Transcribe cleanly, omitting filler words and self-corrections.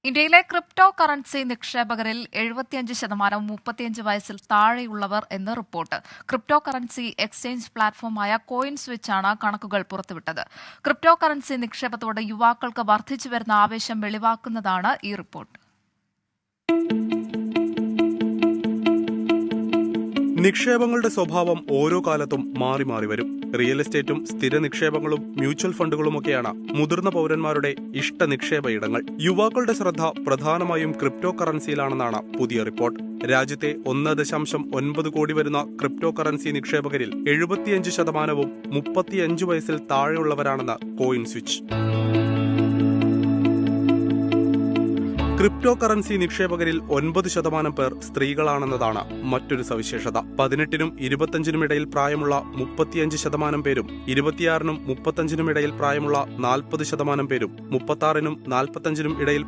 ഇന്ത്യയിലെ crypto currency നിക്ഷേപകരിൽ 75% 35 വയസ്സിൽ താഴെയുള്ളവർ എന്ന് റിപ്പോർട്ട്. ക്രിപ്റ്റോ കറൻസി എക്സ്ചേഞ്ച് പ്ലാറ്റ്ഫോമായ കോയിൻസ്വിച്ചാണ് കണക്കുകൾ പുറത്തുവിട്ടത്. ക്രിപ്റ്റോ കറൻസി നിക്ഷേപത്തോട് യുവാക്കൾക്ക് വർദ്ധിച്ചുവരുന്ന ആവേശം വെളിവാക്കുന്നതാണ് ഈ റിപ്പോർട്ട്. നിക്ഷേപങ്ങളുടെ സ്വഭാവം ഓരോ കാലത്തും മാറി മാറി വരും. റിയൽ എസ്റ്റേറ്റും സ്ഥിര നിക്ഷേപങ്ങളും മ്യൂച്വൽ ഫണ്ടുകളുമൊക്കെയാണ് മുതിർന്ന പൗരന്മാരുടെ ഇഷ്ട നിക്ഷേപ ഇടങ്ങൾ. യുവാക്കളുടെ ശ്രദ്ധ പ്രധാനമായും ക്രിപ്റ്റോ കറൻസിയിലാണെന്നാണ് പുതിയ റിപ്പോർട്ട്. രാജ്യത്തെ 1.9 കോടി വരുന്ന ക്രിപ്റ്റോ കറൻസി നിക്ഷേപകരിൽ 75% 35 വയസ്സിൽ താഴെയുള്ളവരാണെന്ന് കോയിൻസ്വിച്ച്. ക്രിപ്റ്റോ കറൻസി നിക്ഷേപകരിൽ 9% പേർ സ്ത്രീകളാണെന്നതാണ് മറ്റൊരു സവിശേഷത. 18-നും 25-നും ഇടയിൽ പ്രായമുള്ള 35% പേരും 26-നും 35-നും ഇടയിൽ പ്രായമുള്ള 40% പേരും 36-നും 45-നും ഇടയിൽ